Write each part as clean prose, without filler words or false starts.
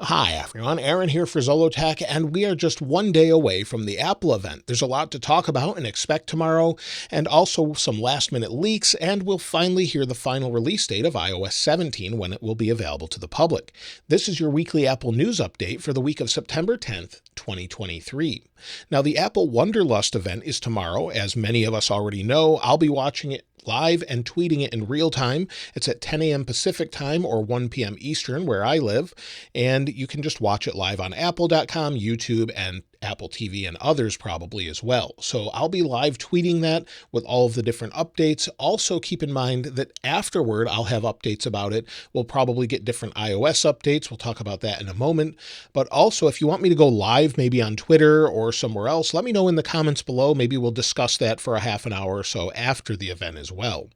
Hi everyone, Aaron here for Zolotech, and we are just one day away from the Apple event. There's a lot to talk about and expect tomorrow, and also some last-minute leaks, and we'll finally hear the final release date of iOS 17 when it will be available to the public. This is your weekly Apple news update for the week of September 10th, 2023. Now, the Apple Wonderlust event is tomorrow, as many of us already know. I'll be watching it live and tweeting it in real time. It's at 10 a.m. Pacific time or 1 p.m. Eastern where I live, and you can just watch it live on apple.com, YouTube, and Apple TV and others probably as well. So I'll be live tweeting that with all of the different updates. Also keep in mind that afterward I'll have updates about it. We'll probably get different iOS updates. We'll talk about that in a moment. But also if you want me to go live maybe on Twitter or somewhere else, let me know in the comments below. Maybe we'll discuss that for a half an hour or so after the event as well.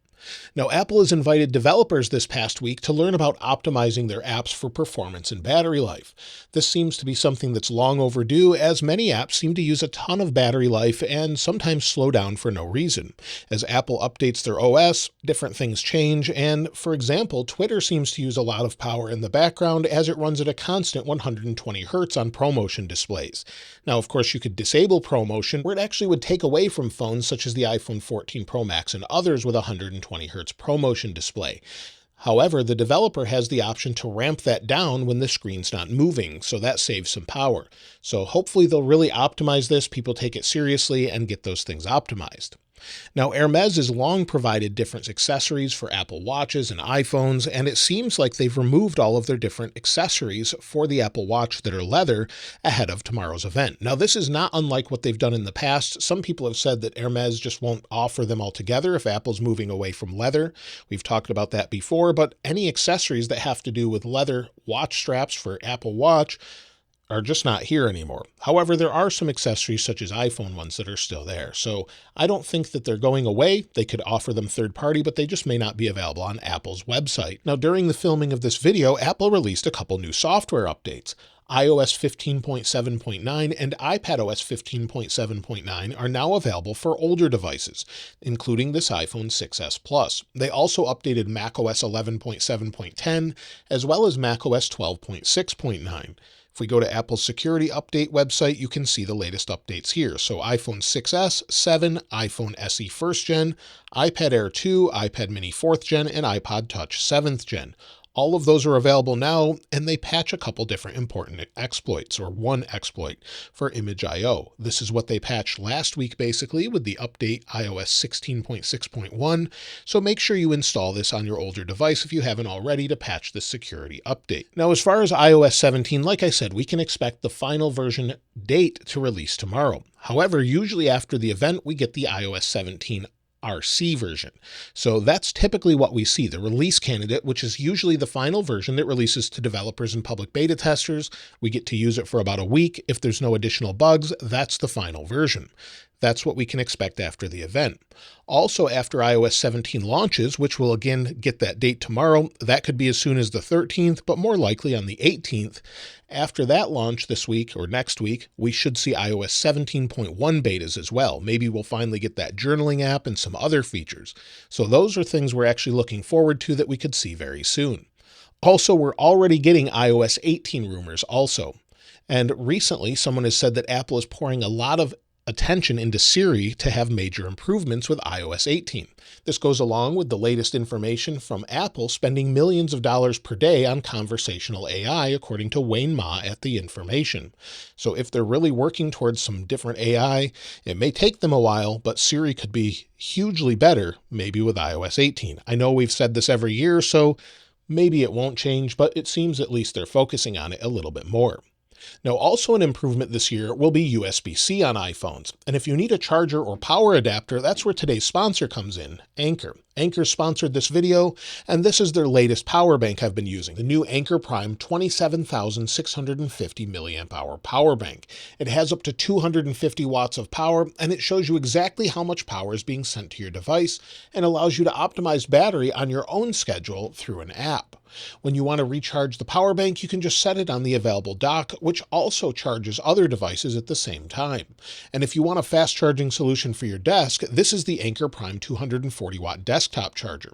Now, Apple has invited developers this past week to learn about optimizing their apps for performance and battery life. This seems to be something that's long overdue, as many apps seem to use a ton of battery life and sometimes slow down for no reason. As Apple updates their OS, different things change, and for example, Twitter seems to use a lot of power in the background as it runs at a constant 120 Hz on ProMotion displays. Now, of course, you could disable ProMotion, where it actually would take away from phones such as the iPhone 14 Pro Max and others with 120 Hz ProMotion display. However, the developer has the option to ramp that down when the screen's not moving, so that saves some power. So hopefully they'll really optimize this, people take it seriously, and get those things optimized. Now, Hermes has long provided different accessories for Apple Watches and iPhones, and it seems like they've removed all of their different accessories for the Apple Watch that are leather ahead of tomorrow's event. Now, this is not unlike what they've done in the past. Some people have said that Hermes just won't offer them altogether if Apple's moving away from leather. We've talked about that before, but any accessories that have to do with leather watch straps for Apple Watch are just not here anymore. However, there are some accessories such as iPhone ones that are still there. So I don't think that they're going away. They could offer them third party, but they just may not be available on Apple's website. Now, during the filming of this video, Apple released a couple new software updates. iOS 15.7.9 and iPadOS 15.7.9 are now available for older devices, including this iPhone 6s Plus. They also updated macOS 11.7.10 as well as macOS 12.6.9. If we go to Apple's security update website, you can see the latest updates here. So iPhone 6s, 7, iPhone SE 1st Gen, iPad Air 2, iPad Mini 4th Gen, and iPod Touch 7th Gen. All of those are available now, and they patch a couple different important exploits, or one exploit for Image I/O. This is what they patched last week, basically, with the update iOS 16.6.1, so make sure you install this on your older device if you haven't already to patch this security update. Now, as far as iOS 17, like I said, we can expect the final version date to release tomorrow. However, usually after the event, we get the iOS 17 RC version. So that's typically what we see, the release candidate, which is usually the final version that releases to developers and public beta testers. We get to use it for about a week. If there's no additional bugs, that's the final version. That's what we can expect after the event. Also, after iOS 17 launches, which will again get that date tomorrow, that could be as soon as the 13th, but more likely on the 18th. After that launch this week or next week, we should see iOS 17.1 betas as well. Maybe we'll finally get that journaling app and some other features. So those are things we're actually looking forward to that we could see very soon. Also, we're already getting iOS 18 rumors also. And recently, someone has said that Apple is pouring a lot of attention into Siri to have major improvements with iOS 18. This goes along with the latest information from Apple spending millions of dollars per day on conversational AI, according to Wayne Ma at The Information. So if they're really working towards some different AI, it may take them a while, but Siri could be hugely better, maybe with iOS 18. I know we've said this every year, so maybe it won't change, but it seems at least they're focusing on it a little bit more. Now, also an improvement this year will be USB-C on iPhones. And if you need a charger or power adapter, that's where today's sponsor comes in, Anker. Anker sponsored this video, and this is their latest power bank I've been using, the new Anker Prime 27,650 milliamp hour power bank. It has up to 250 watts of power, and it shows you exactly how much power is being sent to your device and allows you to optimize battery on your own schedule through an app. When you want to recharge the power bank, you can just set it on the available dock, which also charges other devices at the same time. And if you want a fast charging solution for your desk, this is the Anker Prime 240 watt desktop charger.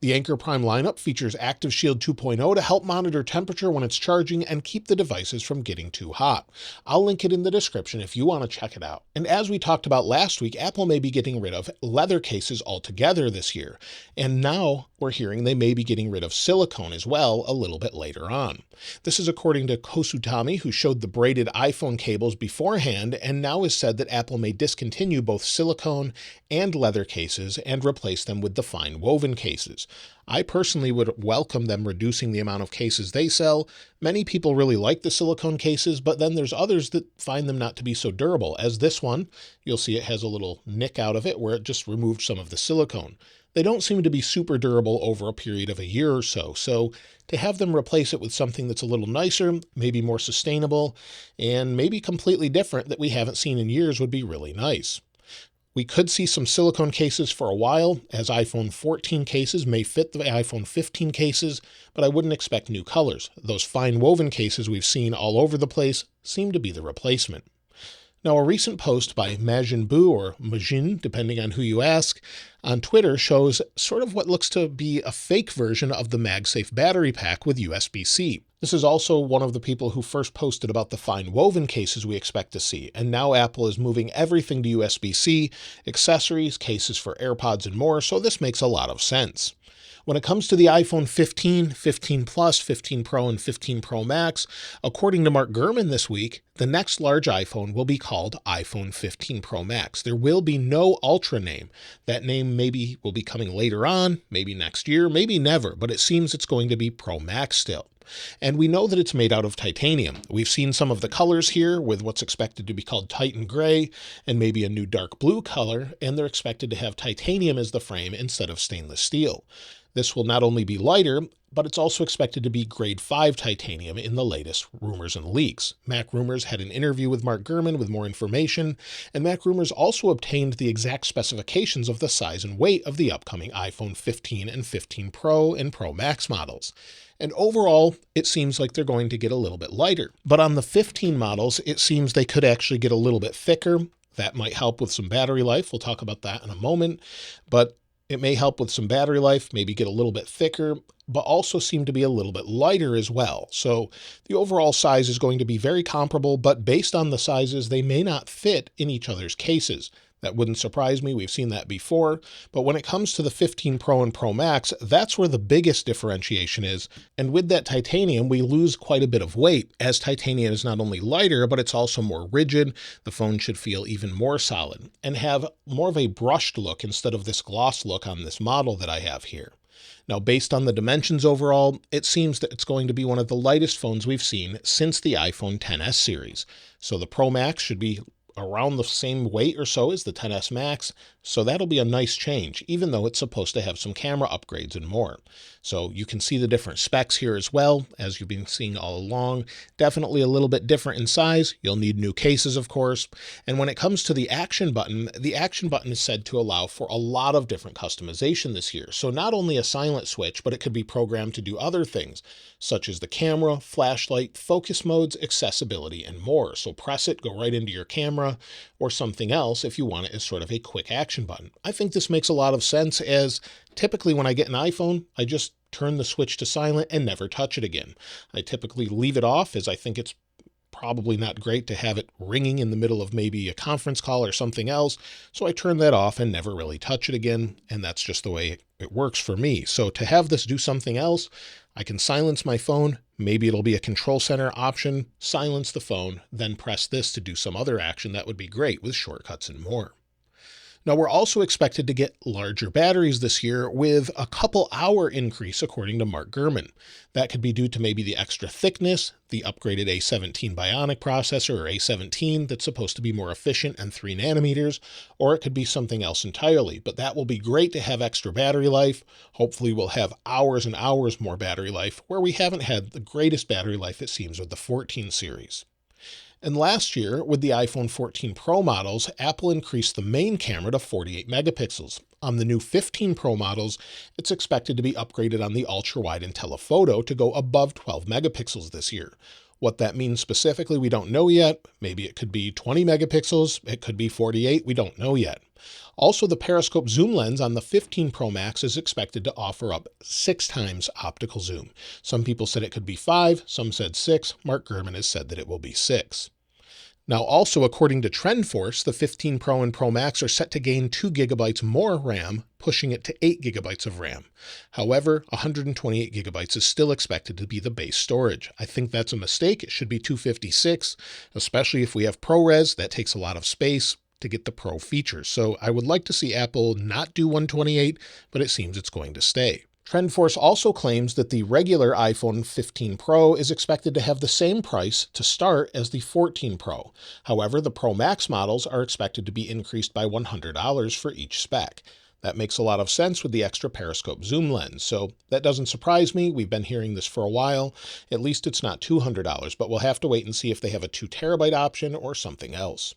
The Anker Prime lineup features Active Shield 2.0 to help monitor temperature when it's charging and keep the devices from getting too hot. I'll link it in the description if you want to check it out. And as we talked about last week, Apple may be getting rid of leather cases altogether this year. And now we're hearing they may be getting rid of silicone as well a little bit later on. This is according to Kosutami, who showed the braided iPhone cables beforehand and now has said that Apple may discontinue both silicone and leather cases and replace them with the fine woven cases. I personally would welcome them reducing the amount of cases they sell. Many people really like the silicone cases, but then there's others that find them not to be so durable, as this one, you'll see it has a little nick out of it where it just removed some of the silicone. They don't seem to be super durable over a period of a year or so, so to have them replace it with something that's a little nicer, maybe more sustainable, and maybe completely different that we haven't seen in years would be really nice. We could see some silicone cases for a while, as iPhone 14 cases may fit the iPhone 15 cases, but I wouldn't expect new colors. Those fine woven cases we've seen all over the place seem to be the replacement. Now, a recent post by Majin Buu, or Majin, depending on who you ask, on Twitter shows sort of what looks to be a fake version of the MagSafe battery pack with USB-C. This is also one of the people who first posted about the fine woven cases we expect to see, and now Apple is moving everything to USB-C, accessories, cases for AirPods, and more, so this makes a lot of sense. When it comes to the iPhone 15, 15 Plus, 15 Pro, and 15 Pro Max, according to Mark Gurman this week, the next large iPhone will be called iPhone 15 Pro Max. There will be no Ultra name. That name maybe will be coming later on, maybe next year, maybe never, but it seems it's going to be Pro Max still. And we know that it's made out of titanium. We've seen some of the colors here with what's expected to be called Titan Gray and maybe a new dark blue color, and they're expected to have titanium as the frame instead of stainless steel. This will not only be lighter, but it's also expected to be grade 5 titanium in the latest rumors and leaks. Mac Rumors had an interview with Mark Gurman with more information, and Mac Rumors also obtained the exact specifications of the size and weight of the upcoming iPhone 15 and 15 Pro and Pro Max models. And overall, it seems like they're going to get a little bit lighter. But on the 15 models, it seems they could actually get a little bit thicker. That might help with some battery life. We'll talk about that in a moment. But it may help with some battery life, maybe get a little bit thicker, but also seem to be a little bit lighter as well. So the overall size is going to be very comparable, but based on the sizes, they may not fit in each other's cases. That wouldn't surprise me. We've seen that before. But when it comes to the 15 Pro and Pro Max, that's where the biggest differentiation is. And with that titanium, we lose quite a bit of weight, as titanium is not only lighter, but it's also more rigid. The phone should feel even more solid and have more of a brushed look instead of this gloss look on this model that I have here. Now, based on the dimensions overall, it seems that it's going to be one of the lightest phones we've seen since the iPhone XS series. So the Pro Max should be around the same weight or so as the XS Max, so that'll be a nice change, even though it's supposed to have some camera upgrades and more. So you can see the different specs here as well, as you've been seeing all along. Definitely a little bit different in size. You'll need new cases, of course. And when it comes to the action button is said to allow for a lot of different customization this year. So not only a silent switch, but it could be programmed to do other things, such as the camera, flashlight, focus modes, accessibility, and more. So press it, go right into your camera, or something else if you want it as sort of a quick action button. I think this makes a lot of sense, as typically when I get an iPhone, I just turn the switch to silent and never touch it again. I typically leave it off, as I think it's probably not great to have it ringing in the middle of maybe a conference call or something else. So I turn that off and never really touch it again. And that's just the way it works for me. So to have this do something else, I can silence my phone. Maybe it'll be a control center option, silence the phone, then press this to do some other action. That would be great with shortcuts and more. Now, we're also expected to get larger batteries this year with a couple hour increase, according to Mark Gurman. That could be due to maybe the extra thickness, the upgraded A17 Bionic processor, or A17, that's supposed to be more efficient and 3 nanometers, or it could be something else entirely. But that will be great to have extra battery life. Hopefully we'll have hours and hours more battery life, where we haven't had the greatest battery life, it seems, with the 14 series. And last year, with the iPhone 14 Pro models, Apple increased the main camera to 48 megapixels. On the new 15 Pro models, it's expected to be upgraded on the ultra-wide and telephoto to go above 12 megapixels this year. What that means specifically, we don't know yet. Maybe it could be 20 megapixels, it could be 48, we don't know yet. Also, the periscope zoom lens on the 15 Pro Max is expected to offer up 6 times optical zoom. Some people said it could be 5, some said 6. Mark Gurman has said that it will be 6. Now, also, according to TrendForce, the 15 Pro and Pro Max are set to gain 2 gigabytes more RAM, pushing it to 8 gigabytes of RAM. However, 128 gigabytes is still expected to be the base storage. I think that's a mistake. It should be 256, especially if we have ProRes. That takes a lot of space to get the Pro features. So I would like to see Apple not do 128, but it seems it's going to stay. TrendForce also claims that the regular iPhone 15 Pro is expected to have the same price to start as the 14 Pro. However, the Pro Max models are expected to be increased by $100 for each spec. That makes a lot of sense with the extra periscope zoom lens, so that doesn't surprise me. We've been hearing this for a while. At least it's not $200, but we'll have to wait and see if they have a 2 terabyte option or something else.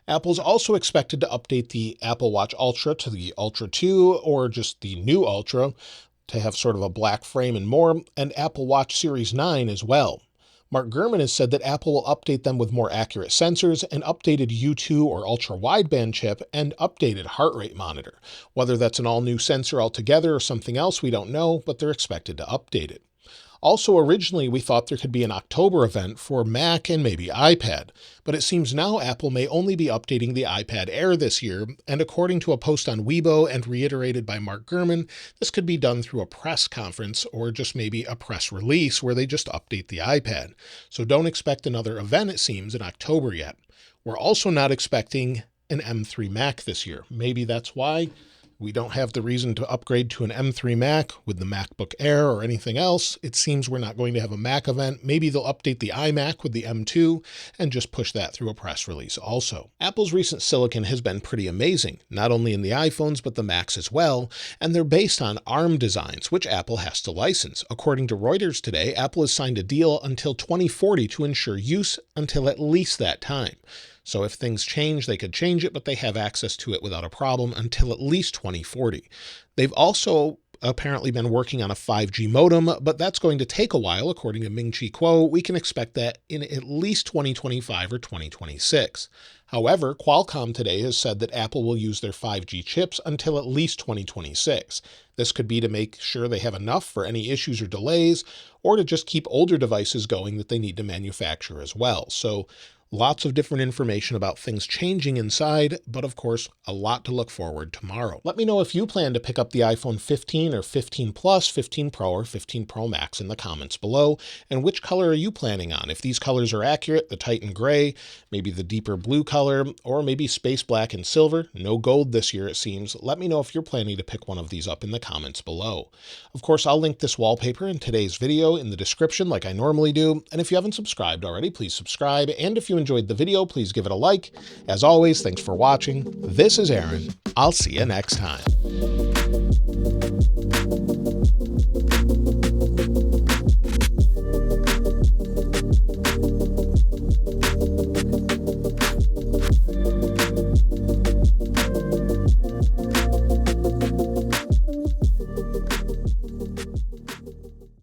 Apple's also expected to update the Apple Watch Ultra to the Ultra 2 or just the new Ultra to have sort of a black frame and more, and Apple Watch Series 9 as well. Mark Gurman has said that Apple will update them with more accurate sensors, an updated U2 or ultra-wideband chip, and updated heart rate monitor. Whether that's an all-new sensor altogether or something else, we don't know, but they're expected to update it. Also, originally, we thought there could be an October event for Mac and maybe iPad, but it seems now Apple may only be updating the iPad Air this year, and according to a post on Weibo and reiterated by Mark Gurman, this could be done through a press conference or just maybe a press release where they just update the iPad. So don't expect another event, it seems, in October yet. We're also not expecting an M3 Mac this year. Maybe that's why we don't have the reason to upgrade to an M3 Mac with the MacBook Air or anything else. It seems we're not going to have a Mac event. Maybe they'll update the iMac with the M2 and just push that through a press release also. Apple's recent silicon has been pretty amazing, not only in the iPhones but the Macs as well, and they're based on ARM designs, which Apple has to license. According to Reuters today, Apple has signed a deal until 2040 to ensure use until at least that time. So if things change, they could change it, but they have access to it without a problem until at least 2040. They've also apparently been working on a 5G modem, but that's going to take a while. According to Ming-Chi Kuo, we can expect that in at least 2025 or 2026. However, Qualcomm today has said that Apple will use their 5G chips until at least 2026. This could be to make sure they have enough for any issues or delays, or to just keep older devices going that they need to manufacture as well. So lots of different information about things changing inside, but of course, a lot to look forward tomorrow. Let me know if you plan to pick up the iPhone 15 or 15 Plus, 15 Pro, or 15 Pro Max in the comments below, and which color are you planning on? If these colors are accurate, the Titan Gray, maybe the deeper blue color, or maybe space black and silver, no gold this year it seems. Let me know if you're planning to pick one of these up in the comments below. Of course, I'll link this wallpaper in today's video in the description like I normally do, and if you haven't subscribed already, please subscribe, and if you enjoyed the video, please give it a like. As always, thanks for watching. This is Aaron. I'll see you next time.